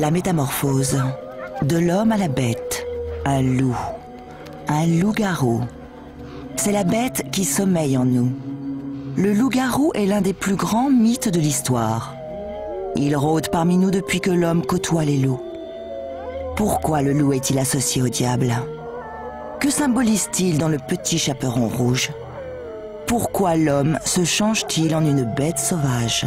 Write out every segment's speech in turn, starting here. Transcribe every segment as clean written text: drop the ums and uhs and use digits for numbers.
La métamorphose. De l'homme à la bête. Un loup. Un loup-garou. C'est la bête qui sommeille en nous. Le loup-garou est l'un des plus grands mythes de l'histoire. Il rôde parmi nous depuis que l'homme côtoie les loups. Pourquoi le loup est-il associé au diable? Que symbolise-t-il dans le petit chaperon rouge? Pourquoi l'homme se change-t-il en une bête sauvage?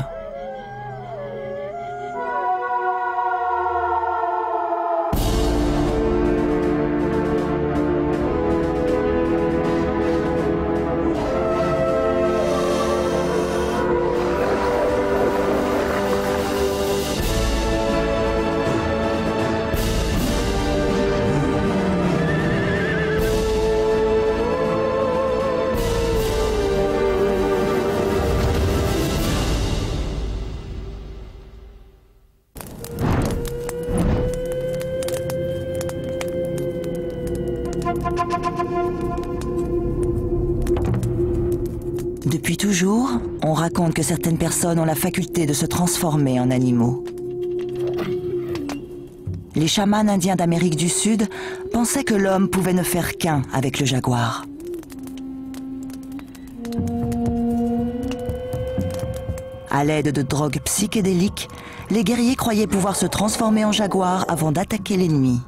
Depuis toujours, on raconte que certaines personnes ont la faculté de se transformer en animaux. Les chamans indiens d'Amérique du Sud pensaient que l'homme pouvait ne faire qu'un avec le jaguar. À l'aide de drogues psychédéliques, les guerriers croyaient pouvoir se transformer en jaguar avant d'attaquer l'ennemi.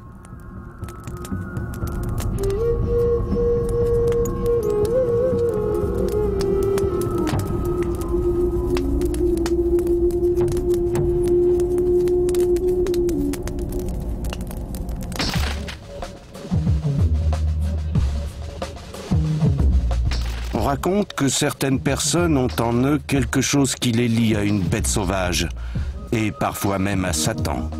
On raconte que certaines personnes ont en eux quelque chose qui les lie à une bête sauvage, et parfois même à Satan.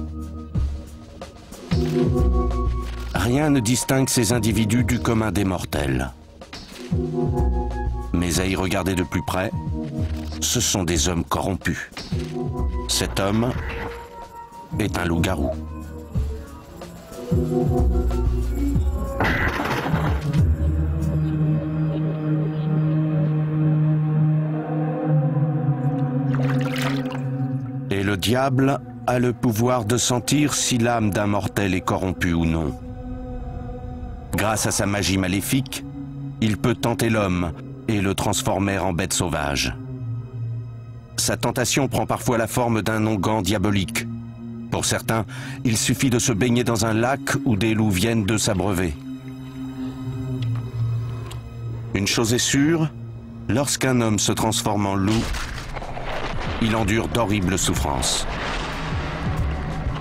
Rien ne distingue ces individus du commun des mortels. Mais à y regarder de plus près, ce sont des hommes corrompus. Cet homme est un loup-garou. Et le diable a le pouvoir de sentir si l'âme d'un mortel est corrompue ou non. Grâce à sa magie maléfique, il peut tenter l'homme et le transformer en bête sauvage. Sa tentation prend parfois la forme d'un onguent diabolique. Pour certains, il suffit de se baigner dans un lac où des loups viennent de s'abreuver. Une chose est sûre, lorsqu'un homme se transforme en loup, il endure d'horribles souffrances.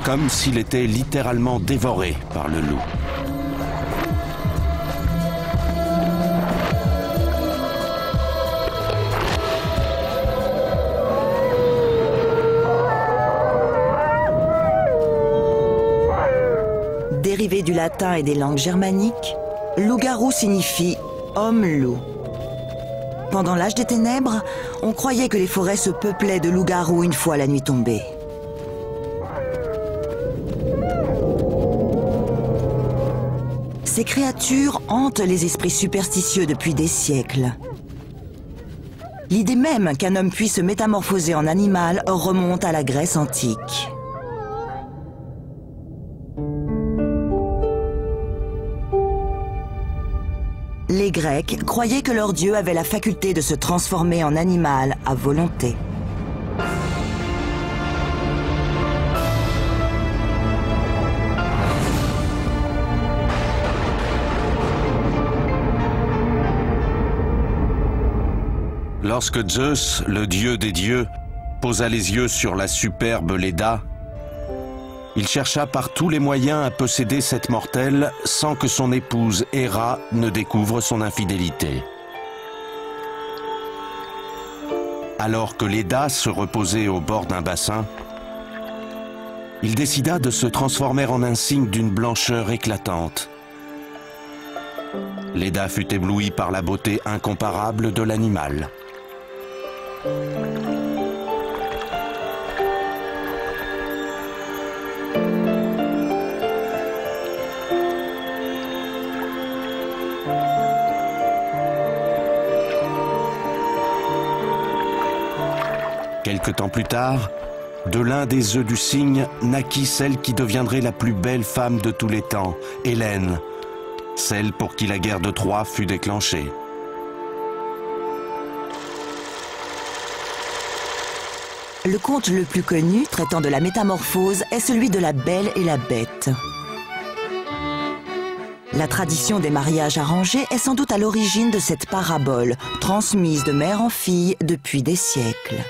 Comme s'il était littéralement dévoré par le loup. Dérivé du latin et des langues germaniques, loup-garou signifie homme-loup. Pendant l'âge des ténèbres, on croyait que les forêts se peuplaient de loups-garous une fois la nuit tombée. Ces créatures hantent les esprits superstitieux depuis des siècles. L'idée même qu'un homme puisse se métamorphoser en animal remonte à la Grèce antique. Les Grecs croyaient que leur dieu avait la faculté de se transformer en animal à volonté. Lorsque Zeus, le dieu des dieux, posa les yeux sur la superbe Léda, il chercha par tous les moyens à posséder cette mortelle sans que son épouse Héra ne découvre son infidélité. Alors que Léda se reposait au bord d'un bassin, il décida de se transformer en un cygne d'une blancheur éclatante. Léda fut éblouie par la beauté incomparable de l'animal. Quelque temps plus tard, de l'un des œufs du cygne naquit celle qui deviendrait la plus belle femme de tous les temps, Hélène, celle pour qui la guerre de Troie fut déclenchée. Le conte le plus connu traitant de la métamorphose est celui de la Belle et la Bête. La tradition des mariages arrangés est sans doute à l'origine de cette parabole, transmise de mère en fille depuis des siècles.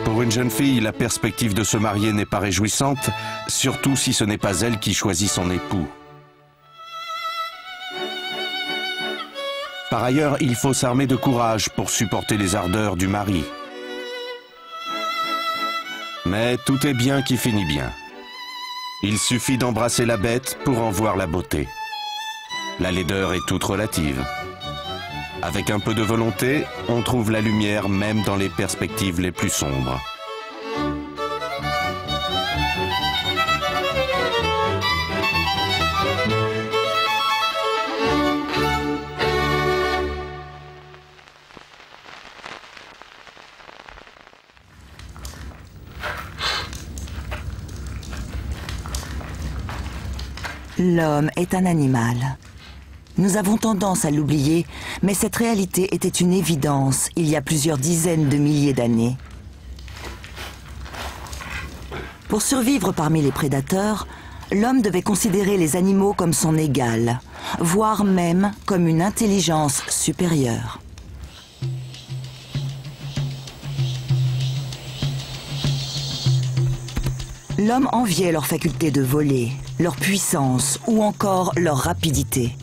Pour une jeune fille, la perspective de se marier n'est pas réjouissante, surtout si ce n'est pas elle qui choisit son époux. Par ailleurs, il faut s'armer de courage pour supporter les ardeurs du mari. Mais tout est bien qui finit bien. Il suffit d'embrasser la bête pour en voir la beauté. La laideur est toute relative. Avec un peu de volonté, on trouve la lumière même dans les perspectives les plus sombres. L'homme est un animal. Nous avons tendance à l'oublier, mais cette réalité était une évidence il y a plusieurs dizaines de milliers d'années. Pour survivre parmi les prédateurs, l'homme devait considérer les animaux comme son égal, voire même comme une intelligence supérieure. L'homme enviait leur faculté de voler, leur puissance ou encore leur rapidité.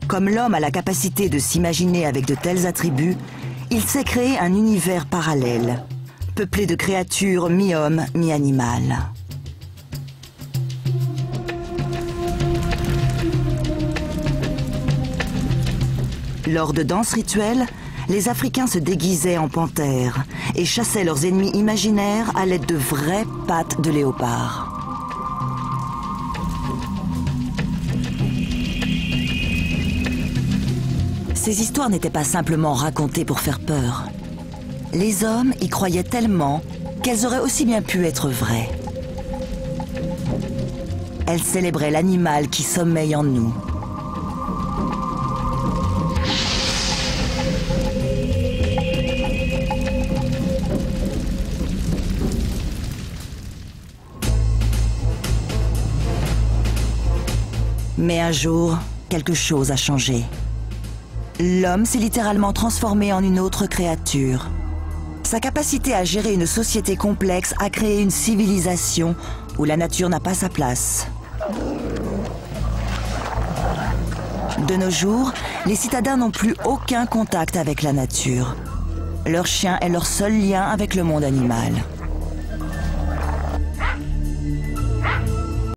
Comme l'homme a la capacité de s'imaginer avec de tels attributs, il s'est créé un univers parallèle, peuplé de créatures mi-homme, mi-animal. Lors de danses rituelles, les Africains se déguisaient en panthères et chassaient leurs ennemis imaginaires à l'aide de vraies pattes de léopard. Ces histoires n'étaient pas simplement racontées pour faire peur. Les hommes y croyaient tellement qu'elles auraient aussi bien pu être vraies. Elles célébraient l'animal qui sommeille en nous. Mais un jour, quelque chose a changé. L'homme s'est littéralement transformé en une autre créature. Sa capacité à gérer une société complexe a créé une civilisation où la nature n'a pas sa place. De nos jours, les citadins n'ont plus aucun contact avec la nature. Leur chien est leur seul lien avec le monde animal.